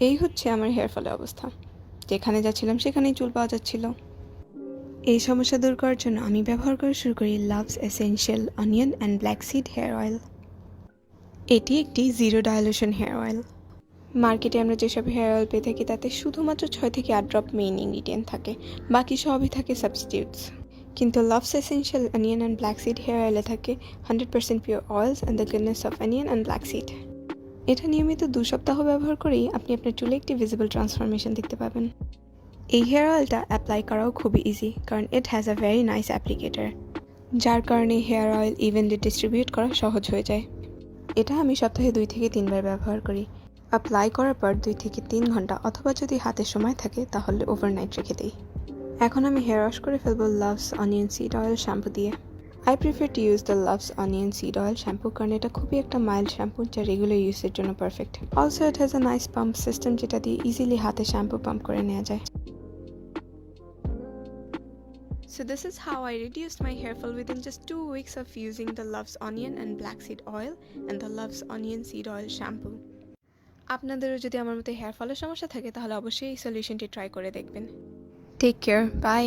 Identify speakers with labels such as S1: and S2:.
S1: এই হচ্ছে আমার হেয়ার ফলের অবস্থা। যেখানে যাচ্ছিলাম সেখানেই চুল পাওয়া যাচ্ছিল। এই সমস্যা দূর করার জন্য আমি ব্যবহার করা শুরু করি loves essential onion and black seed hair oil. এটি একটি জিরো ডাইলুশন হেয়ার অয়েল। মার্কেটে আমরা যেসব হেয়ার অয়েল পেয়ে থাকি তাতে শুধুমাত্র 6 থেকে 8 ড্রপ মেইন ইনগ্রিডিয়েন্ট থাকে, বাকি সবই থাকে সাবস্টিটিউটস। কিন্তু Loves essential onion and black seed hair অয়েলে থাকে 100% pure oils and the goodness of onion and black seed. এটা নিয়মিত 2 সপ্তাহ ব্যবহার করেই আপনি আপনার চুলে একটি ভিজিবল ট্রান্সফরমেশন দেখতে পাবেন। এই হেয়ার অয়েলটা অ্যাপ্লাই করাও খুবই ইজি, কারণ it has a very nice applicator, যার কারণে হেয়ার অয়েল ইভেনলি ডিস্ট্রিবিউট করা সহজ হয়ে যায়। এটা আমি সপ্তাহে 2 থেকে 3 বার ব্যবহার করি। অ্যাপ্লাই করার পর 2 থেকে 3 ঘন্টা অথবা যদি হাতে সময় থাকে তাহলে ওভারনাইট রেখে দিই। এখন আমি হেয়ার ওয়াশ করে ফেলবো Loves onion seed oil shampoo দিয়ে। I prefer to use the Loves onion seed oil shampoo, কারণ এটা খুবই একটা মাইল্ড শ্যাম্পু যা রেগুলার ইউজের জন্য perfect. Also it has a nice pump system, যেটা দিয়ে ইজিলি হাতে শ্যাম্পু পাম্প করে নেওয়া যায়। So this is how I reduced my hair fall within just 2 weeks of using the Love's Onion and Black Seed Oil and the Love's Onion Seed Oil shampoo. আপনাদেরও যদি আমার মতো hair ফলের সমস্যা থাকে তাহলে অবশ্যই এই সলিউশনটি ট্রাই করে দেখবেন। Take care, by.